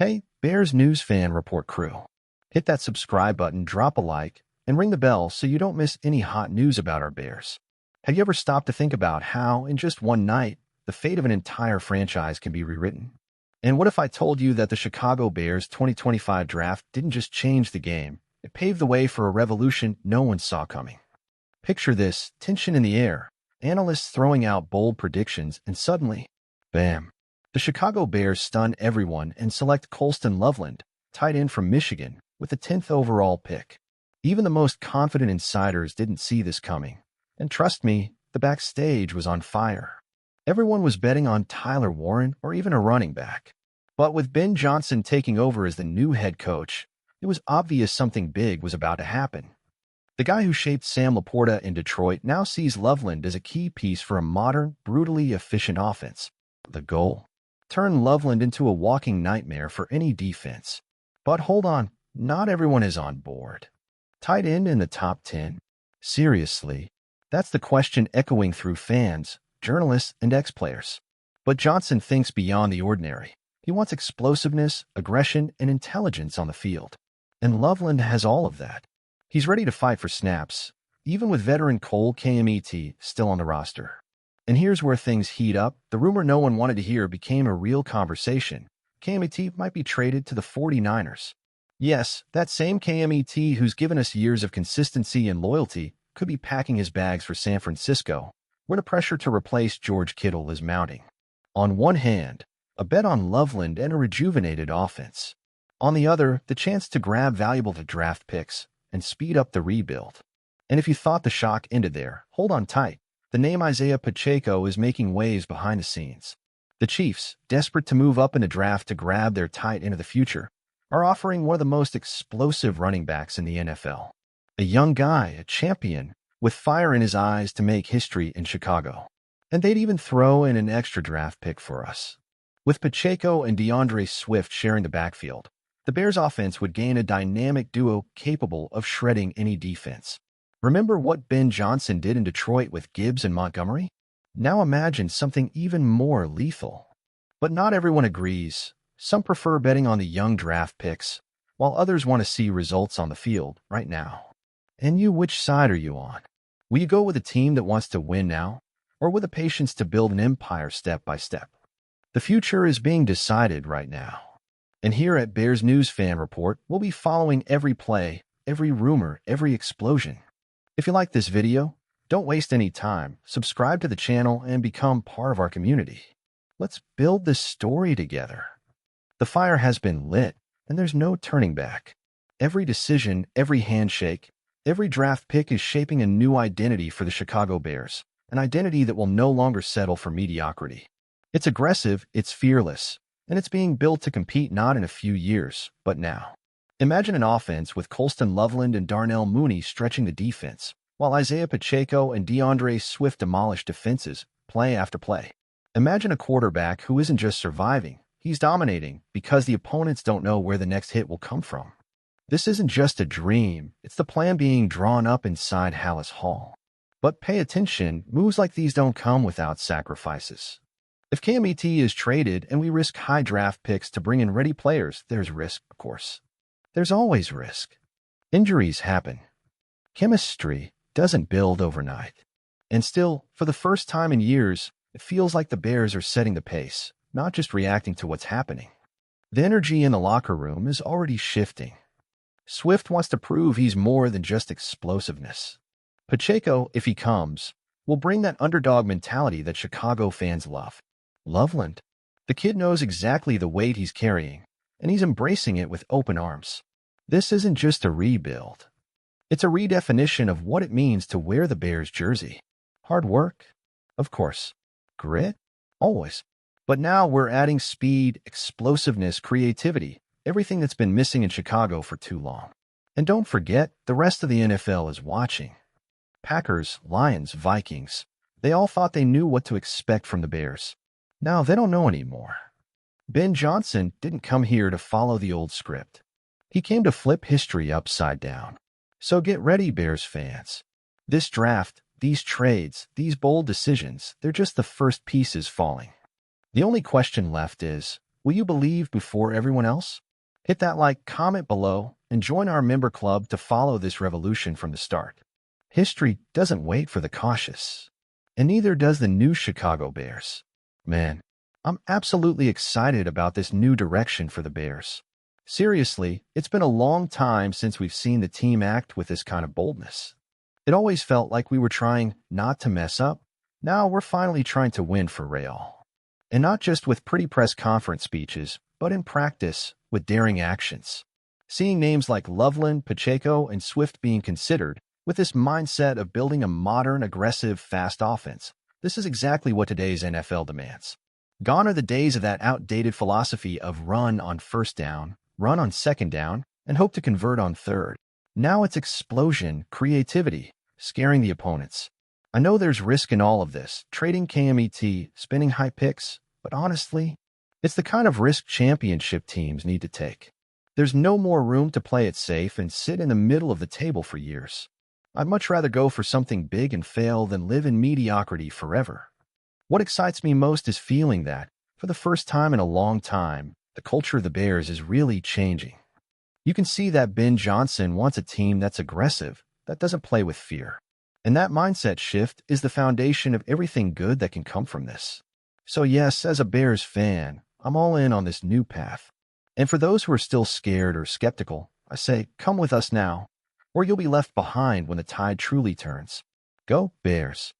Hey, Bears News Fan Report crew. Hit that subscribe button, drop a like, and ring the bell so you don't miss any hot news about our Bears. Have you ever stopped to think about how, in just one night, the fate of an entire franchise can be rewritten? And what if I told you that the Chicago Bears 2025 draft didn't just change the game, it paved the way for a revolution no one saw coming? Picture this, tension in the air, analysts throwing out bold predictions, and suddenly, bam! The Chicago Bears stun everyone and select Colston Loveland, tight end from Michigan, with the 10th overall pick. Even the most confident insiders didn't see this coming. And trust me, the backstage was on fire. Everyone was betting on Tyler Warren or even a running back. But with Ben Johnson taking over as the new head coach, it was obvious something big was about to happen. The guy who shaped Sam Laporta in Detroit now sees Loveland as a key piece for a modern, brutally efficient offense. The goal? Turn Loveland into a walking nightmare for any defense. But hold on, not everyone is on board. Tight end in the top 10? Seriously? That's the question echoing through fans, journalists, and ex-players. But Johnson thinks beyond the ordinary. He wants explosiveness, aggression, and intelligence on the field. And Loveland has all of that. He's ready to fight for snaps, even with veteran Cole Kmet still on the roster. And here's where things heat up. The rumor no one wanted to hear became a real conversation. Kmet might be traded to the 49ers. Yes, that same Kmet who's given us years of consistency and loyalty could be packing his bags for San Francisco, where the pressure to replace George Kittle is mounting. On one hand, a bet on Loveland and a rejuvenated offense. On the other, the chance to grab valuable draft picks and speed up the rebuild. And if you thought the shock ended there, hold on tight. The name Isaiah Pacheco is making waves behind the scenes. The Chiefs, desperate to move up in the draft to grab their tight end of the future, are offering one of the most explosive running backs in the NFL. A young guy, a champion, with fire in his eyes to make history in Chicago. And they'd even throw in an extra draft pick for us. With Pacheco and DeAndre Swift sharing the backfield, the Bears' offense would gain a dynamic duo capable of shredding any defense. Remember what Ben Johnson did in Detroit with Gibbs and Montgomery? Now imagine something even more lethal. But not everyone agrees. Some prefer betting on the young draft picks, while others want to see results on the field right now. And you, which side are you on? Will you go with a team that wants to win now, or with the patience to build an empire step by step? The future is being decided right now. And here at Bears News Fan Report, we'll be following every play, every rumor, every explosion. If you like this video, don't waste any time. Subscribe to the channel and become part of our community. Let's build this story together. The fire has been lit, and there's no turning back. Every decision, every handshake, every draft pick is shaping a new identity for the Chicago Bears, an identity that will no longer settle for mediocrity. It's aggressive, it's fearless, and it's being built to compete not in a few years, but now. Imagine an offense with Colston Loveland and Darnell Mooney stretching the defense, while Isaiah Pacheco and DeAndre Swift demolish defenses, play after play. Imagine a quarterback who isn't just surviving, he's dominating because the opponents don't know where the next hit will come from. This isn't just a dream, it's the plan being drawn up inside Hallis Hall. But pay attention, moves like these don't come without sacrifices. If Kmet is traded and we risk high draft picks to bring in ready players, there's risk, of course. There's always risk. Injuries happen. Chemistry doesn't build overnight. And still, for the first time in years, it feels like the Bears are setting the pace, not just reacting to what's happening. The energy in the locker room is already shifting. Swift wants to prove he's more than just explosiveness. Pacheco, if he comes, will bring that underdog mentality that Chicago fans love. Loveland, the kid knows exactly the weight he's carrying, and he's embracing it with open arms. This isn't just a rebuild. It's a redefinition of what it means to wear the Bears jersey. Hard work? Of course. Grit? Always. But now we're adding speed, explosiveness, creativity, everything that's been missing in Chicago for too long. And don't forget, the rest of the NFL is watching. Packers, Lions, Vikings, they all thought they knew what to expect from the Bears. Now they don't know anymore. Ben Johnson didn't come here to follow the old script. He came to flip history upside down. So get ready, Bears fans. This draft, these trades, these bold decisions, they're just the first pieces falling. The only question left is, will you believe before everyone else? Hit that like, comment below, and join our member club to follow this revolution from the start. History doesn't wait for the cautious, and neither does the new Chicago Bears. Man, I'm absolutely excited about this new direction for the Bears. Seriously, it's been a long time since we've seen the team act with this kind of boldness. It always felt like we were trying not to mess up. Now we're finally trying to win for real. And not just with pretty press conference speeches, but in practice, with daring actions. Seeing names like Loveland, Pacheco, and Swift being considered, with this mindset of building a modern, aggressive, fast offense, this is exactly what today's NFL demands. Gone are the days of that outdated philosophy of run on first down, run on second down, and hope to convert on third. Now it's explosion, creativity, scaring the opponents. I know there's risk in all of this, trading KMET, spinning high picks, but honestly, it's the kind of risk championship teams need to take. There's no more room to play it safe and sit in the middle of the table for years. I'd much rather go for something big and fail than live in mediocrity forever. What excites me most is feeling that, for the first time in a long time, the culture of the Bears is really changing. You can see that Ben Johnson wants a team that's aggressive, that doesn't play with fear. And that mindset shift is the foundation of everything good that can come from this. So yes, as a Bears fan, I'm all in on this new path. And for those who are still scared or skeptical, I say, come with us now, or you'll be left behind when the tide truly turns. Go Bears!